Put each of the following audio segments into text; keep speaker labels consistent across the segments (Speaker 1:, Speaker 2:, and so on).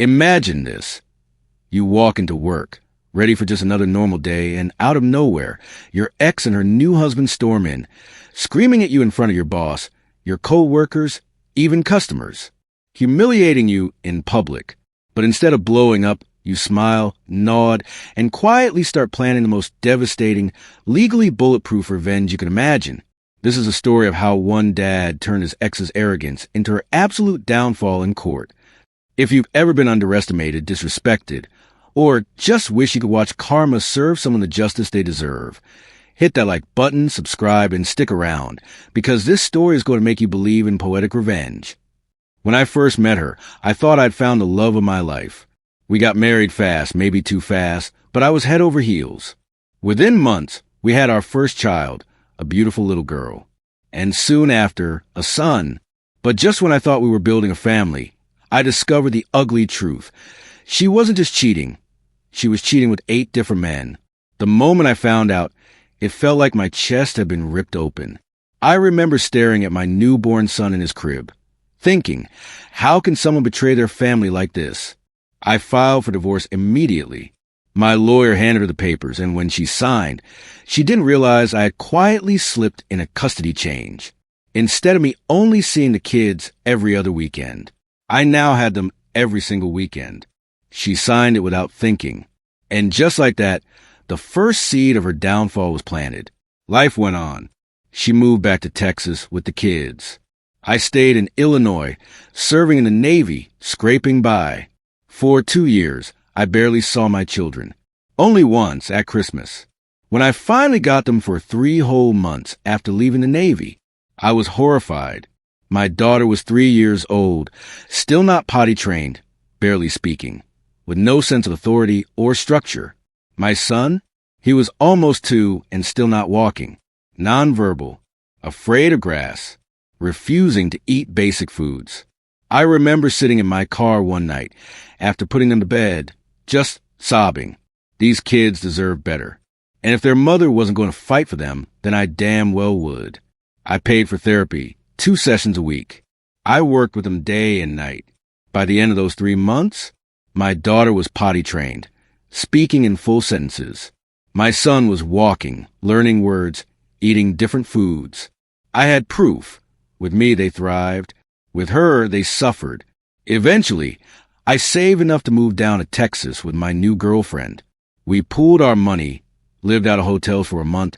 Speaker 1: Imagine this. You walk into work, ready for just another normal day, and out of nowhere, your ex and her new husband storm in, screaming at you in front of your boss, your co-workers, even customers, humiliating you in public. But instead of blowing up, you smile, nod, and quietly start planning the most devastating, legally bulletproof revenge you can imagine. This is a story of how one dad turned his ex's arrogance into her absolute downfall in court. If you've ever been underestimated, disrespected, or just wish you could watch karma serve someone the justice they deserve, hit that like button, subscribe, and stick around, because this story is going to make you believe in poetic revenge. When I first met her, I thought I'd found the love of my life. We got married fast, maybe too fast, but I was head over heels. Within months, we had our first child, a beautiful little girl, and soon after, a son. But just when I thought we were building a family, I discovered the ugly truth. She wasn't just cheating. She was cheating with 8 different men. The moment I found out, it felt like my chest had been ripped open. I remember staring at my newborn son in his crib, thinking, how can someone betray their family like this? I filed for divorce immediately. My lawyer handed her the papers, and when she signed, she didn't realize I had quietly slipped in a custody change. Instead of me only seeing the kids every other weekend, I now had them every single weekend. She signed it without thinking. And just like that, the first seed of her downfall was planted. Life went on. She moved back to Texas with the kids. I stayed in Illinois, serving in the Navy, scraping by. For 2 years, I barely saw my children. Only once, at Christmas. When I finally got them for 3 whole months after leaving the Navy, I was horrified. My daughter was 3 years old, still not potty trained, barely speaking, with no sense of authority or structure. My son, he was almost 2 and still not walking, nonverbal, afraid of grass, refusing to eat basic foods. I remember sitting in my car one night after putting them to bed, just sobbing. These kids deserve better. And if their mother wasn't going to fight for them, then I damn well would. I paid for therapy, 2 sessions a week. I worked with them day and night. By the end of those 3 months, my daughter was potty trained, speaking in full sentences. My son was walking, learning words, eating different foods. I had proof. With me, they thrived. With her, they suffered. Eventually, I saved enough to move down to Texas with my new girlfriend. We pooled our money, lived out of hotels for a month,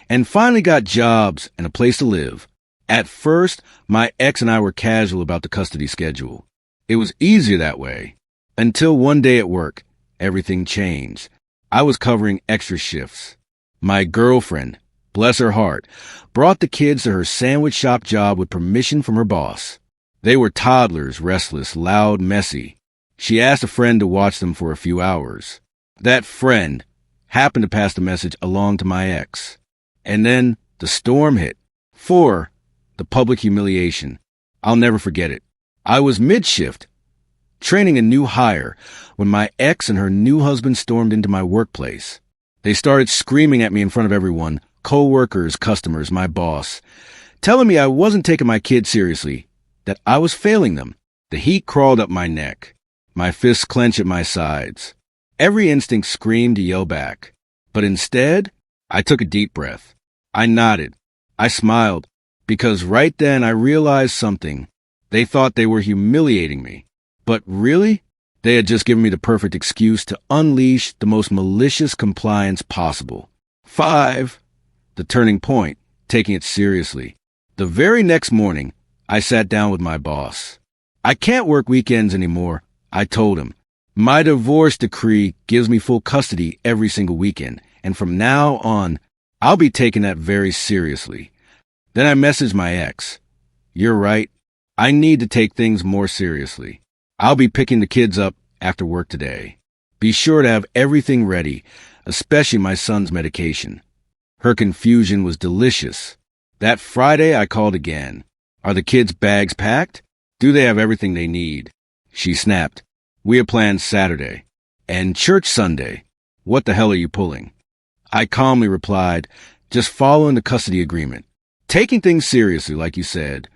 Speaker 1: and finally got jobs and a place to live. At first, my ex and I were casual about the custody schedule. It was easier that way. Until one day at work, everything changed. I was covering extra shifts. My girlfriend, bless her heart, brought the kids to her sandwich shop job with permission from her boss. They were toddlers, restless, loud, messy. She asked a friend to watch them for a few hours. That friend happened to pass the message along to my ex. And then the storm hit. The public humiliation. I'll never forget it. I was mid-shift, training a new hire, when my ex and her new husband stormed into my workplace. They started screaming at me in front of everyone, co-workers, customers, my boss, telling me I wasn't taking my kids seriously, that I was failing them. The heat crawled up my neck. My fists clenched at my sides. Every instinct screamed to yell back. But instead, I took a deep breath. I nodded. I smiled, because right then I realized something. They thought they were humiliating me. But really, they had just given me the perfect excuse to unleash the most malicious compliance possible. 5. The turning point, taking it seriously. The very next morning, I sat down with my boss. I can't work weekends anymore, I told him. My divorce decree gives me full custody every single weekend, and from now on, I'll be taking that very seriously. Then I messaged my ex. You're right. I need to take things more seriously. I'll be picking the kids up after work today. Be sure to have everything ready, especially my son's medication. Her confusion was delicious. That Friday, I called again. Are the kids' bags packed? Do they have everything they need? She snapped. We have planned Saturday. And church Sunday. What the hell are you pulling? I calmly replied, just following the custody agreement. Taking things seriously, like you said.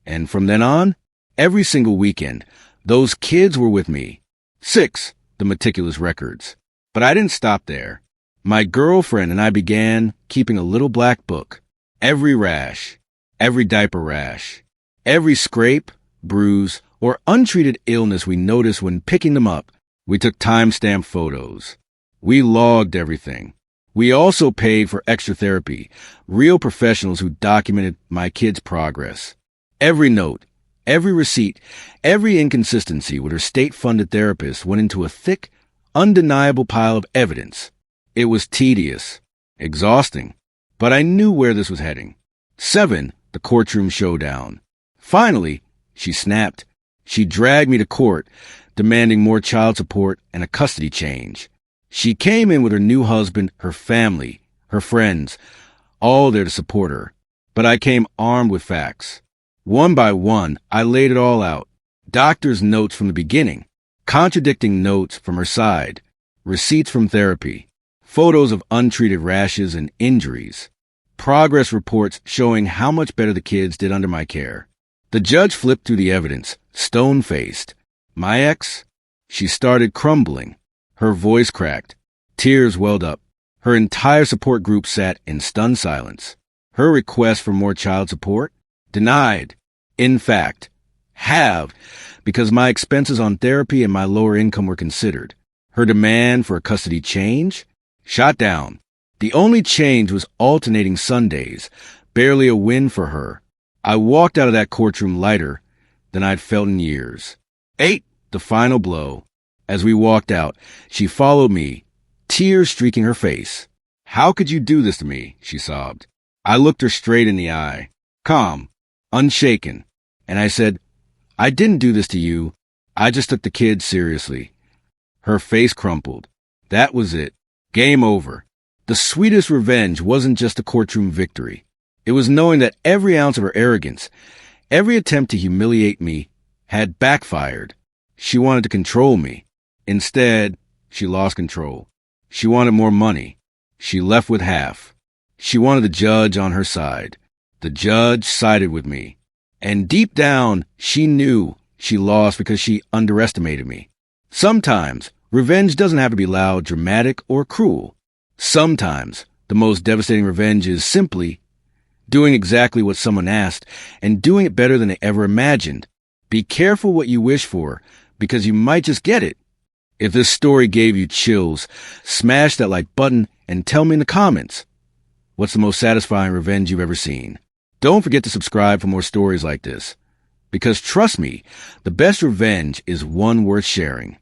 Speaker 1: And from then on, every single weekend, those kids were with me. 6. The meticulous records. But I didn't stop there. My girlfriend and I began keeping a little black book. Every rash, every diaper rash, every scrape, bruise, or untreated illness we noticed when picking them up. We took timestamp photos. We logged everything. We also paid for extra therapy, real professionals who documented my kid's progress. Every note, every receipt, every inconsistency with her state-funded therapist went into a thick, undeniable pile of evidence. It was tedious, exhausting, but I knew where this was heading. 7. The courtroom showdown. Finally, she snapped. She dragged me to court, demanding more child support and a custody change. She came in with her new husband, her family, her friends, all there to support her. But I came armed with facts. One by one, I laid it all out. Doctor's notes from the beginning, contradicting notes from her side, receipts from therapy, photos of untreated rashes and injuries, progress reports showing how much better the kids did under my care. The judge flipped through the evidence, stone-faced. My ex? She started crumbling. Her voice cracked. Tears welled up. Her entire support group sat in stunned silence. Her request for more child support? Denied. In fact, halved, because my expenses on therapy and my lower income were considered. Her demand for a custody change? Shot down. The only change was alternating Sundays, barely a win for her. I walked out of that courtroom lighter than I'd felt in years. 8. The final blow. As we walked out, she followed me, tears streaking her face. How could you do this to me? She sobbed. I looked her straight in the eye, calm, unshaken, and I said, I didn't do this to you. I just took the kids seriously. Her face crumpled. That was it. Game over. The sweetest revenge wasn't just a courtroom victory. It was knowing that every ounce of her arrogance, every attempt to humiliate me, had backfired. She wanted to control me. Instead, she lost control. She wanted more money. She left with half. She wanted the judge on her side. The judge sided with me. And deep down, she knew she lost because she underestimated me. Sometimes, revenge doesn't have to be loud, dramatic, or cruel. Sometimes, the most devastating revenge is simply doing exactly what someone asked and doing it better than they ever imagined. Be careful what you wish for, because you might just get it. If this story gave you chills, smash that like button and tell me in the comments, what's the most satisfying revenge you've ever seen? Don't forget to subscribe for more stories like this, because trust me, the best revenge is one worth sharing.